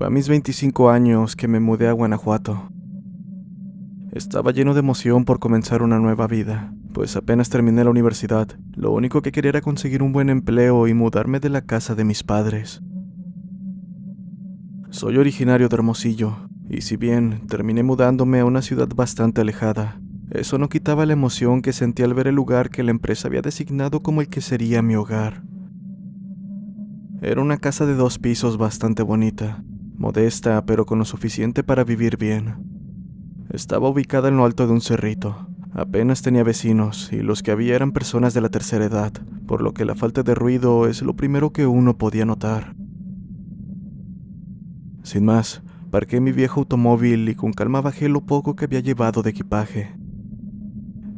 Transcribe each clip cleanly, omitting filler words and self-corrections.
Fue a mis 25 años que me mudé a Guanajuato. Estaba lleno de emoción por comenzar una nueva vida, pues apenas terminé la universidad. Lo único que quería era conseguir un buen empleo y mudarme de la casa de mis padres. Soy originario de Hermosillo, y si bien terminé mudándome a una ciudad bastante alejada, eso no quitaba la emoción que sentí al ver el lugar que la empresa había designado como el que sería mi hogar. Era una casa de 2 pisos bastante bonita, modesta pero con lo suficiente para vivir bien. Estaba ubicada en lo alto de un cerrito. Apenas tenía vecinos y los que había eran personas de la tercera edad, por lo que la falta de ruido es lo primero que uno podía notar. Sin más, parqué mi viejo automóvil y con calma bajé lo poco que había llevado de equipaje.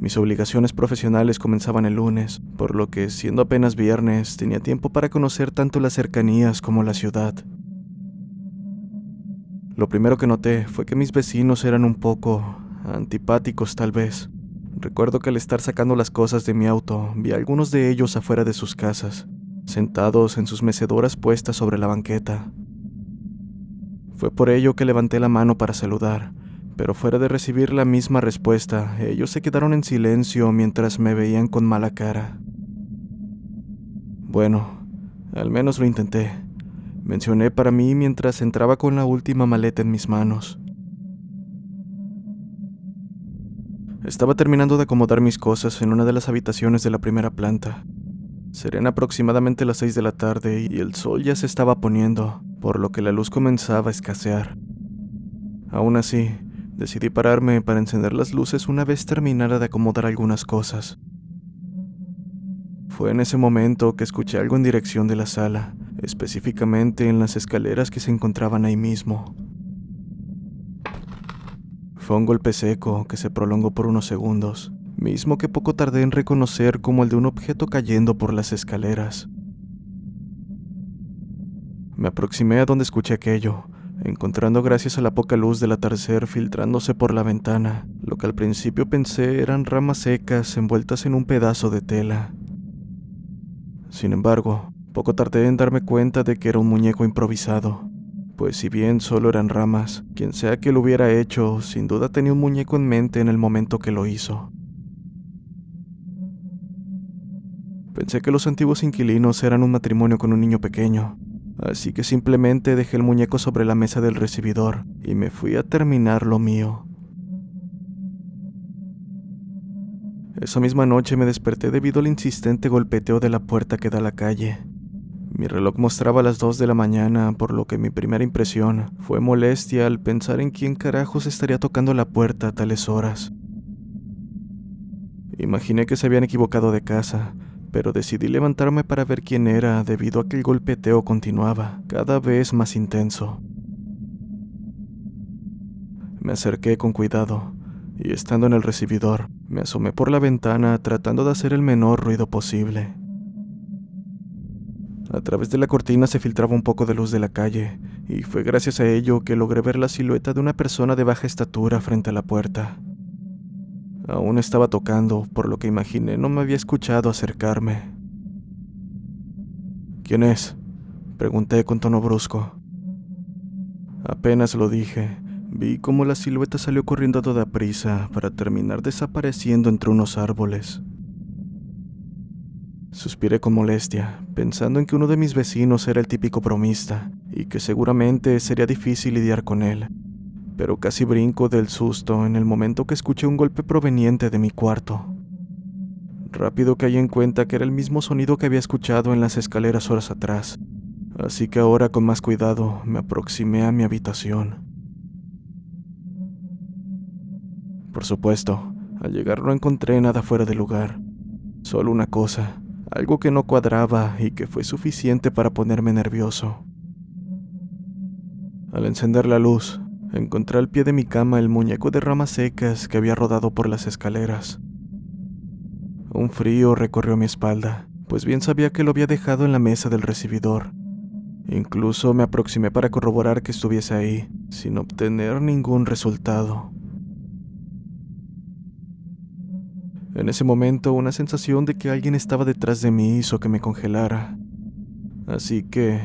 Mis obligaciones profesionales comenzaban el lunes, por lo que, siendo apenas viernes, tenía tiempo para conocer tanto las cercanías como la ciudad. Lo primero que noté fue que mis vecinos eran un poco antipáticos, tal vez. Recuerdo que al estar sacando las cosas de mi auto, vi a algunos de ellos afuera de sus casas, sentados en sus mecedoras puestas sobre la banqueta. Fue por ello que levanté la mano para saludar, pero fuera de recibir la misma respuesta, ellos se quedaron en silencio mientras me veían con mala cara. Bueno, al menos lo intenté, mencioné para mí mientras entraba con la última maleta en mis manos. Estaba terminando de acomodar mis cosas en una de las habitaciones de la primera planta. Serían aproximadamente las 6 de la tarde y el sol ya se estaba poniendo, por lo que la luz comenzaba a escasear. Aún así, decidí pararme para encender las luces una vez terminara de acomodar algunas cosas. Fue en ese momento que escuché algo en dirección de la sala, específicamente en las escaleras que se encontraban ahí mismo. Fue un golpe seco que se prolongó por unos segundos, mismo que poco tardé en reconocer como el de un objeto cayendo por las escaleras. Me aproximé a donde escuché aquello, encontrando gracias a la poca luz del atardecer filtrándose por la ventana, lo que al principio pensé eran ramas secas envueltas en un pedazo de tela. Sin embargo, poco tardé en darme cuenta de que era un muñeco improvisado, pues si bien solo eran ramas, quien sea que lo hubiera hecho, sin duda tenía un muñeco en mente en el momento que lo hizo. Pensé que los antiguos inquilinos eran un matrimonio con un niño pequeño, así que simplemente dejé el muñeco sobre la mesa del recibidor y me fui a terminar lo mío. Esa misma noche me desperté debido al insistente golpeteo de la puerta que da a la calle. Mi reloj mostraba las 2 de la mañana, por lo que mi primera impresión fue molestia al pensar en quién carajos estaría tocando la puerta a tales horas. Imaginé que se habían equivocado de casa, pero decidí levantarme para ver quién era debido a que el golpeteo continuaba, cada vez más intenso. Me acerqué con cuidado, y estando en el recibidor, me asomé por la ventana tratando de hacer el menor ruido posible. A través de la cortina se filtraba un poco de luz de la calle, y fue gracias a ello que logré ver la silueta de una persona de baja estatura frente a la puerta. Aún estaba tocando, por lo que imaginé no me había escuchado acercarme. ¿Quién es?, pregunté con tono brusco. Apenas lo dije, vi cómo la silueta salió corriendo a toda prisa para terminar desapareciendo entre unos árboles. Suspiré con molestia, pensando en que uno de mis vecinos era el típico bromista, y que seguramente sería difícil lidiar con él, pero casi brinco del susto en el momento que escuché un golpe proveniente de mi cuarto. Rápido caí en cuenta que era el mismo sonido que había escuchado en las escaleras horas atrás, así que ahora con más cuidado me aproximé a mi habitación. Por supuesto, al llegar no encontré nada fuera de lugar, solo una cosa, algo que no cuadraba y que fue suficiente para ponerme nervioso. Al encender la luz, encontré al pie de mi cama el muñeco de ramas secas que había rodado por las escaleras. Un frío recorrió mi espalda, pues bien sabía que lo había dejado en la mesa del recibidor. Incluso me aproximé para corroborar que estuviese ahí, sin obtener ningún resultado. En ese momento, una sensación de que alguien estaba detrás de mí hizo que me congelara. Así que,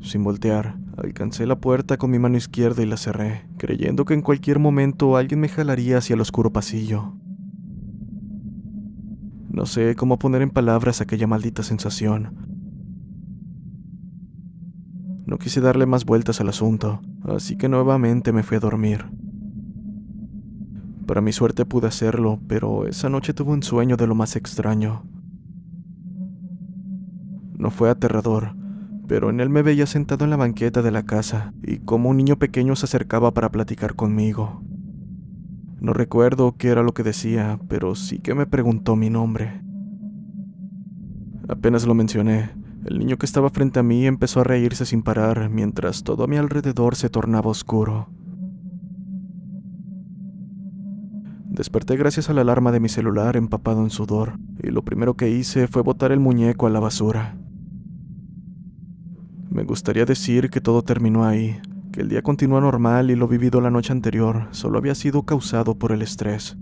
sin voltear, Alcancé la puerta con mi mano izquierda y la cerré, creyendo que en cualquier momento alguien me jalaría hacia el oscuro pasillo. No sé cómo poner en palabras aquella maldita sensación. No quise darle más vueltas al asunto, así que nuevamente me fui a dormir. Para mi suerte pude hacerlo, pero esa noche tuve un sueño de lo más extraño. No fue aterrador, pero en él me veía sentado en la banqueta de la casa y como un niño pequeño se acercaba para platicar conmigo. No recuerdo qué era lo que decía, pero sí que me preguntó mi nombre. Apenas lo mencioné, el niño que estaba frente a mí empezó a reírse sin parar mientras todo a mi alrededor se tornaba oscuro. Desperté gracias a la alarma de mi celular empapado en sudor, y lo primero que hice fue botar el muñeco a la basura. Me gustaría decir que todo terminó ahí, que el día continuó normal y lo vivido la noche anterior solo había sido causado por el estrés.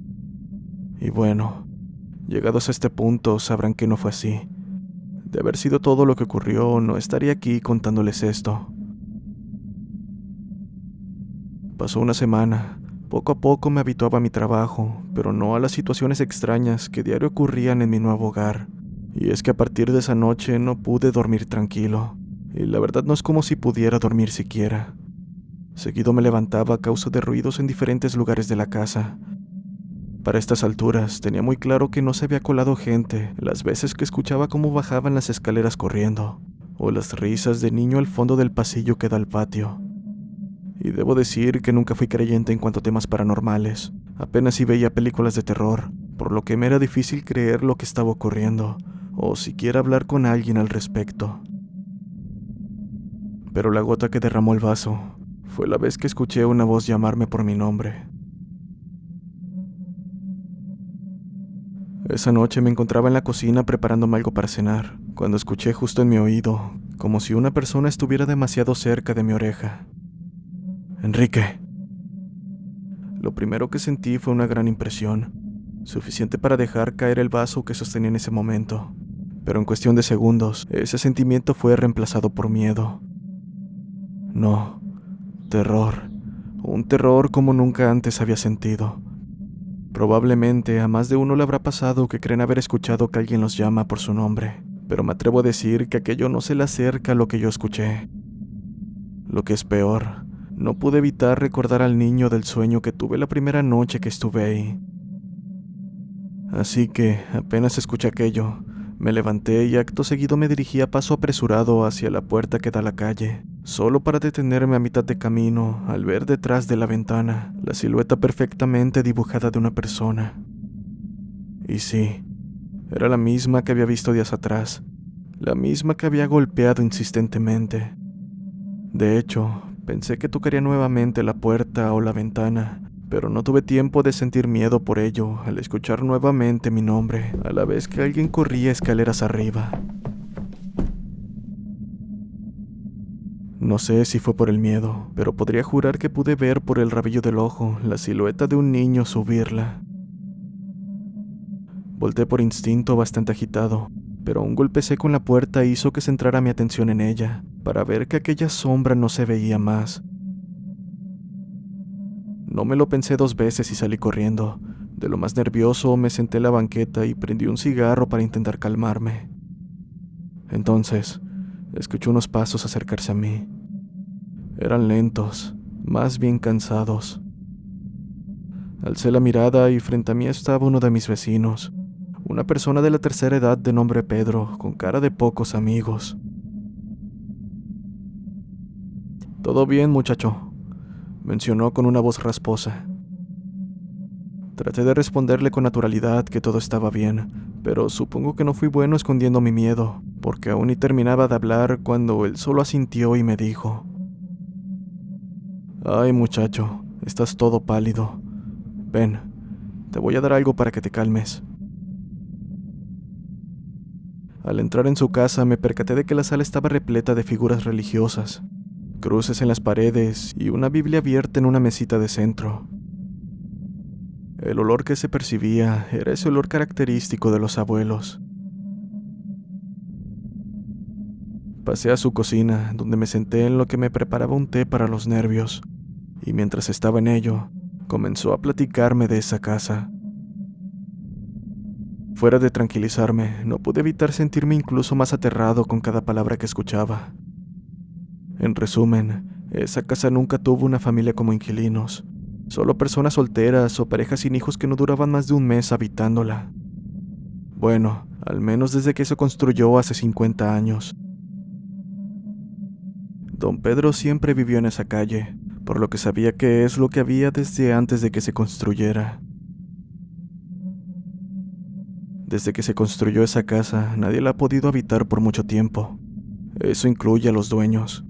Y bueno, llegados a este punto sabrán que no fue así. De haber sido todo lo que ocurrió, no estaría aquí contándoles esto. Pasó una semana. Poco a poco me habituaba a mi trabajo, pero no a las situaciones extrañas que diario ocurrían en mi nuevo hogar. Y es que a partir de esa noche no pude dormir tranquilo. Y la verdad no es como si pudiera dormir siquiera. Seguido me levantaba a causa de ruidos en diferentes lugares de la casa. Para estas alturas tenía muy claro que no se había colado gente las veces que escuchaba cómo bajaban las escaleras corriendo, o las risas de niño al fondo del pasillo que da al patio. Y debo decir que nunca fui creyente en cuanto a temas paranormales, apenas si veía películas de terror, por lo que me era difícil creer lo que estaba ocurriendo, o siquiera hablar con alguien al respecto. Pero la gota que derramó el vaso fue la vez que escuché una voz llamarme por mi nombre. Esa noche me encontraba en la cocina preparándome algo para cenar, cuando escuché justo en mi oído, como si una persona estuviera demasiado cerca de mi oreja. «Enrique». Lo primero que sentí fue una gran impresión, suficiente para dejar caer el vaso que sostenía en ese momento, pero en cuestión de segundos, ese sentimiento fue reemplazado por miedo. No, terror, un terror como nunca antes había sentido. Probablemente a más de uno le habrá pasado que creen haber escuchado que alguien los llama por su nombre, pero me atrevo a decir que aquello no se le acerca a lo que yo escuché. Lo que es peor, no pude evitar recordar al niño del sueño que tuve la primera noche que estuve ahí. Así que, apenas escuché aquello, me levanté y acto seguido me dirigí a paso apresurado hacia la puerta que da a la calle, solo para detenerme a mitad de camino al ver detrás de la ventana la silueta perfectamente dibujada de una persona. Y sí, era la misma que había visto días atrás, la misma que había golpeado insistentemente. De hecho, pensé que tocaría nuevamente la puerta o la ventana, pero no tuve tiempo de sentir miedo por ello al escuchar nuevamente mi nombre, a la vez que alguien corría escaleras arriba. No sé si fue por el miedo, pero podría jurar que pude ver por el rabillo del ojo la silueta de un niño subirla. Volté por instinto bastante agitado, pero un golpe seco en la puerta hizo que centrara mi atención en ella, para ver que aquella sombra no se veía más. No me lo pensé dos veces y salí corriendo. De lo más nervioso me senté en la banqueta y prendí un cigarro para intentar calmarme. Entonces, escuché unos pasos acercarse a mí. Eran lentos, más bien cansados. Alcé la mirada y frente a mí estaba uno de mis vecinos, una persona de la tercera edad de nombre Pedro, con cara de pocos amigos. «¿Todo bien, muchacho?», mencionó con una voz rasposa. Traté de responderle con naturalidad que todo estaba bien, pero supongo que no fui bueno escondiendo mi miedo, porque aún ni terminaba de hablar cuando él solo asintió y me dijo: «Ay, muchacho, estás todo pálido. Ven, te voy a dar algo para que te calmes». Al entrar en su casa me percaté de que la sala estaba repleta de figuras religiosas, cruces en las paredes y una Biblia abierta en una mesita de centro. El olor que se percibía era ese olor característico de los abuelos. Pasé a su cocina, donde me senté en lo que me preparaba un té para los nervios, y mientras estaba en ello, comenzó a platicarme de esa casa. Fuera de tranquilizarme, no pude evitar sentirme incluso más aterrado con cada palabra que escuchaba. En resumen, esa casa nunca tuvo una familia como inquilinos, solo personas solteras o parejas sin hijos que no duraban más de un mes habitándola. Bueno, al menos desde que se construyó hace 50 años. Don Pedro siempre vivió en esa calle, por lo que sabía qué es lo que había desde antes de que se construyera. Desde que se construyó esa casa, nadie la ha podido habitar por mucho tiempo. Eso incluye a los dueños.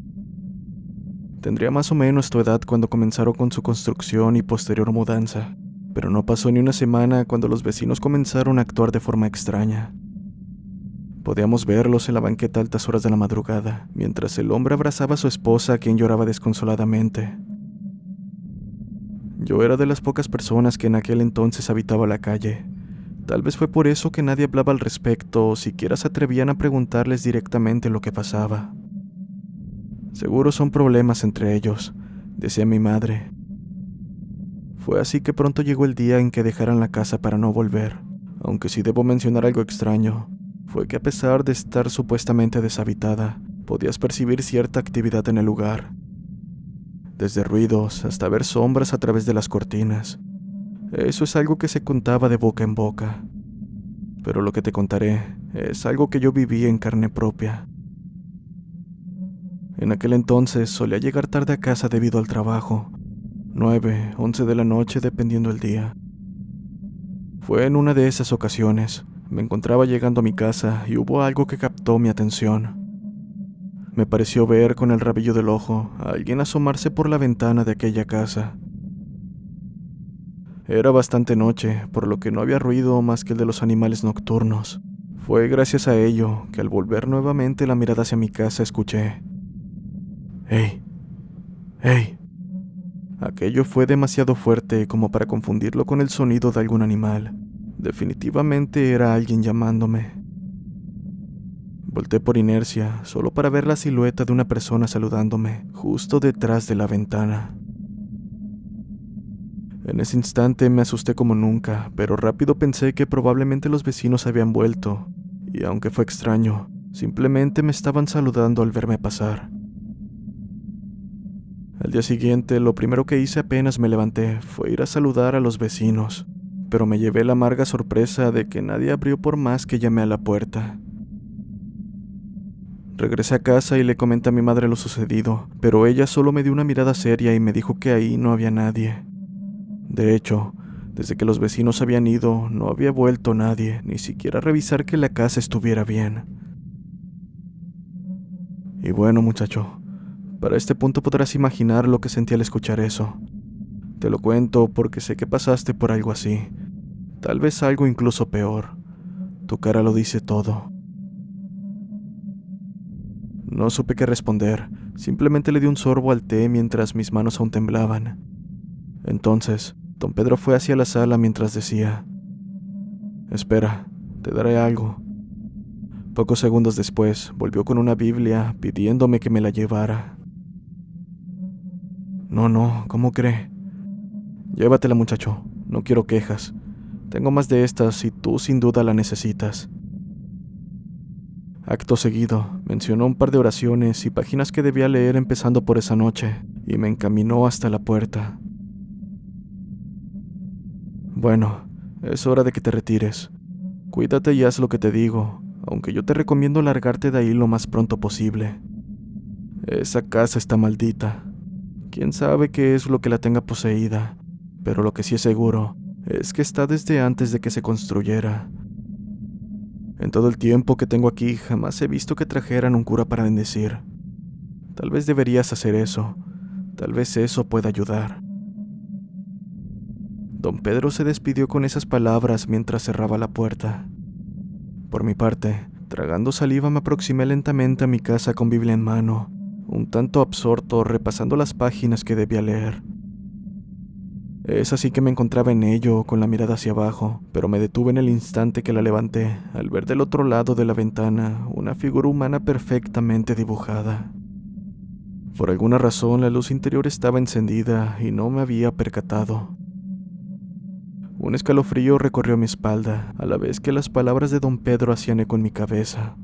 Tendría más o menos tu edad cuando comenzaron con su construcción y posterior mudanza, pero no pasó ni una semana cuando los vecinos comenzaron a actuar de forma extraña. Podíamos verlos en la banqueta a altas horas de la madrugada, mientras el hombre abrazaba a su esposa, quien lloraba desconsoladamente. Yo era de las pocas personas que en aquel entonces habitaba la calle. Tal vez fue por eso que nadie hablaba al respecto o siquiera se atrevían a preguntarles directamente lo que pasaba. Seguro son problemas entre ellos, decía mi madre. Fue así que pronto llegó el día en que dejaran la casa para no volver, aunque sí debo mencionar algo extraño, fue que a pesar de estar supuestamente deshabitada, podías percibir cierta actividad en el lugar. Desde ruidos hasta ver sombras a través de las cortinas. Eso es algo que se contaba de boca en boca. Pero lo que te contaré es algo que yo viví en carne propia. En aquel entonces solía llegar tarde a casa debido al trabajo, 9, 11 de la noche dependiendo el día. Fue en una de esas ocasiones, me encontraba llegando a mi casa y hubo algo que captó mi atención. Me pareció ver con el rabillo del ojo a alguien asomarse por la ventana de aquella casa. Era bastante noche, por lo que no había ruido más que el de los animales nocturnos. Fue gracias a ello que al volver nuevamente la mirada hacia mi casa escuché: ¡Hey! ¡Hey! Aquello fue demasiado fuerte como para confundirlo con el sonido de algún animal. Definitivamente era alguien llamándome. Volté por inercia, solo para ver la silueta de una persona saludándome, justo detrás de la ventana. En ese instante me asusté como nunca, pero rápido pensé que probablemente los vecinos habían vuelto, y aunque fue extraño, simplemente me estaban saludando al verme pasar. Al día siguiente, lo primero que hice apenas me levanté fue ir a saludar a los vecinos, pero me llevé la amarga sorpresa de que nadie abrió por más que llamé a la puerta. Regresé a casa y le comenté a mi madre lo sucedido, pero ella solo me dio una mirada seria y me dijo que ahí no había nadie. De hecho, desde que los vecinos habían ido, no había vuelto nadie, ni siquiera a revisar que la casa estuviera bien. Y bueno, muchacho, para este punto podrás imaginar lo que sentí al escuchar eso. Te lo cuento porque sé que pasaste por algo así, tal vez algo incluso peor. Tu cara lo dice todo. No supe qué responder, simplemente le di un sorbo al té mientras mis manos aún temblaban. Entonces, don Pedro fue hacia la sala mientras decía: «Espera, te daré algo». Pocos segundos después, volvió con una Biblia pidiéndome que me la llevara. No, ¿cómo cree? Llévatela, muchacho, no quiero quejas. Tengo más de estas y tú sin duda la necesitas. Acto seguido, mencionó un par de oraciones y páginas que debía leer empezando por esa noche, y me encaminó hasta la puerta. Bueno, es hora de que te retires. Cuídate y haz lo que te digo, aunque yo te recomiendo largarte de ahí lo más pronto posible. Esa casa está maldita. Quién sabe qué es lo que la tenga poseída, pero lo que sí es seguro es que está desde antes de que se construyera. En todo el tiempo que tengo aquí jamás he visto que trajeran un cura para bendecir. Tal vez deberías hacer eso. Tal vez eso pueda ayudar. Don Pedro se despidió con esas palabras mientras cerraba la puerta. Por mi parte, tragando saliva me aproximé lentamente a mi casa con Biblia en mano, un tanto absorto repasando las páginas que debía leer. Es así que me encontraba en ello, con la mirada hacia abajo, pero me detuve en el instante que la levanté, al ver del otro lado de la ventana una figura humana perfectamente dibujada. Por alguna razón la luz interior estaba encendida y no me había percatado. Un escalofrío recorrió mi espalda, a la vez que las palabras de don Pedro hacían eco en mi cabeza.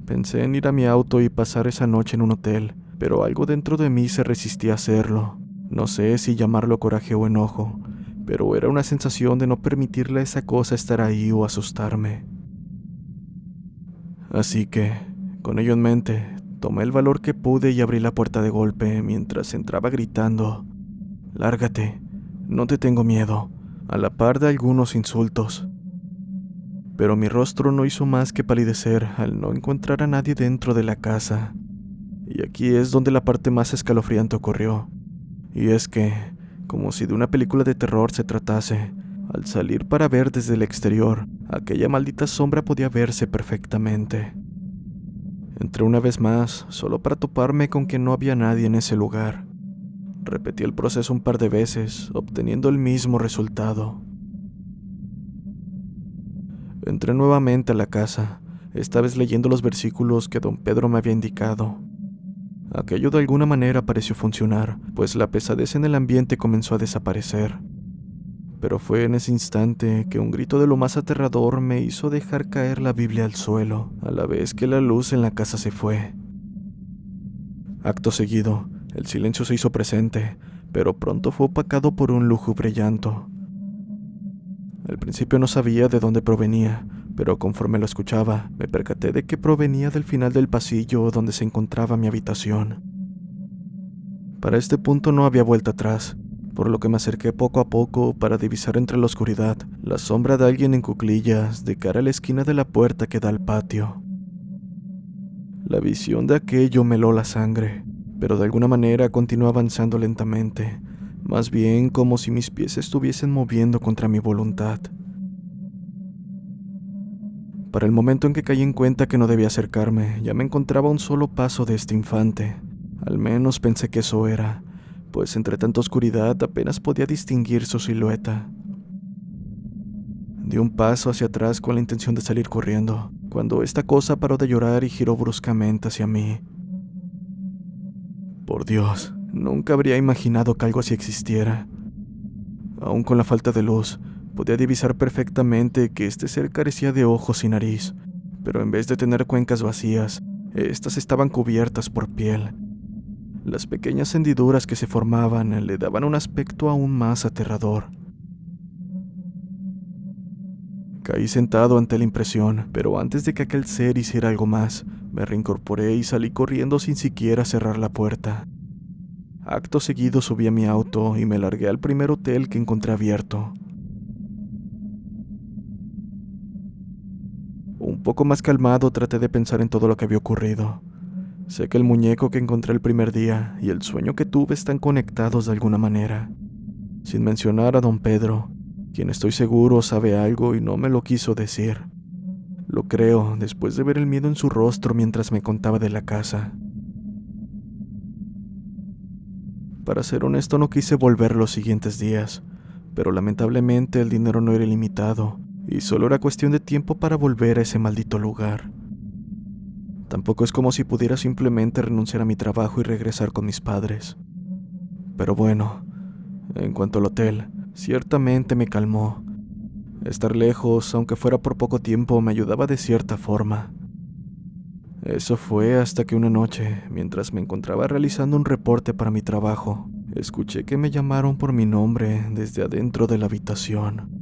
Pensé en ir a mi auto y pasar esa noche en un hotel, pero algo dentro de mí se resistía a hacerlo. No sé si llamarlo coraje o enojo, pero era una sensación de no permitirle a esa cosa estar ahí o asustarme. Así que, con ello en mente, tomé el valor que pude y abrí la puerta de golpe mientras entraba gritando: «Lárgate, no te tengo miedo», a la par de algunos insultos. Pero mi rostro no hizo más que palidecer al no encontrar a nadie dentro de la casa. Y aquí es donde la parte más escalofriante ocurrió. Y es que, como si de una película de terror se tratase, al salir para ver desde el exterior, aquella maldita sombra podía verse perfectamente. Entré una vez más, solo para toparme con que no había nadie en ese lugar. Repetí el proceso un par de veces, obteniendo el mismo resultado. Entré nuevamente a la casa, esta vez leyendo los versículos que don Pedro me había indicado. Aquello de alguna manera pareció funcionar, pues la pesadez en el ambiente comenzó a desaparecer. Pero fue en ese instante que un grito de lo más aterrador me hizo dejar caer la Biblia al suelo, a la vez que la luz en la casa se fue. Acto seguido, el silencio se hizo presente, pero pronto fue opacado por un lúgubre llanto. Al principio no sabía de dónde provenía, pero conforme lo escuchaba, me percaté de que provenía del final del pasillo donde se encontraba mi habitación. Para este punto no había vuelta atrás, por lo que me acerqué poco a poco para divisar entre la oscuridad la sombra de alguien en cuclillas de cara a la esquina de la puerta que da al patio. La visión de aquello me heló la sangre, pero de alguna manera continuó avanzando lentamente, más bien como si mis pies estuviesen moviendo contra mi voluntad. Para el momento en que caí en cuenta que no debía acercarme, ya me encontraba a un solo paso de este infante. Al menos pensé que eso era, pues entre tanta oscuridad apenas podía distinguir su silueta. Di un paso hacia atrás con la intención de salir corriendo, cuando esta cosa paró de llorar y giró bruscamente hacia mí. Por Dios, nunca habría imaginado que algo así existiera. Aún con la falta de luz, podía divisar perfectamente que este ser carecía de ojos y nariz, pero en vez de tener cuencas vacías, estas estaban cubiertas por piel. Las pequeñas hendiduras que se formaban le daban un aspecto aún más aterrador. Caí sentado ante la impresión, pero antes de que aquel ser hiciera algo más, me reincorporé y salí corriendo sin siquiera cerrar la puerta. Acto seguido subí a mi auto y me largué al primer hotel que encontré abierto. Un poco más calmado traté de pensar en todo lo que había ocurrido. Sé que el muñeco que encontré el primer día y el sueño que tuve están conectados de alguna manera, sin mencionar a don Pedro, quien estoy seguro sabe algo y no me lo quiso decir. Lo creo después de ver el miedo en su rostro mientras me contaba de la casa. Para ser honesto, no quise volver los siguientes días, pero lamentablemente el dinero no era ilimitado y solo era cuestión de tiempo para volver a ese maldito lugar. Tampoco es como si pudiera simplemente renunciar a mi trabajo y regresar con mis padres. Pero bueno, en cuanto al hotel, ciertamente me calmó. Estar lejos, aunque fuera por poco tiempo, me ayudaba de cierta forma. Eso fue hasta que una noche, mientras me encontraba realizando un reporte para mi trabajo, escuché que me llamaron por mi nombre desde adentro de la habitación.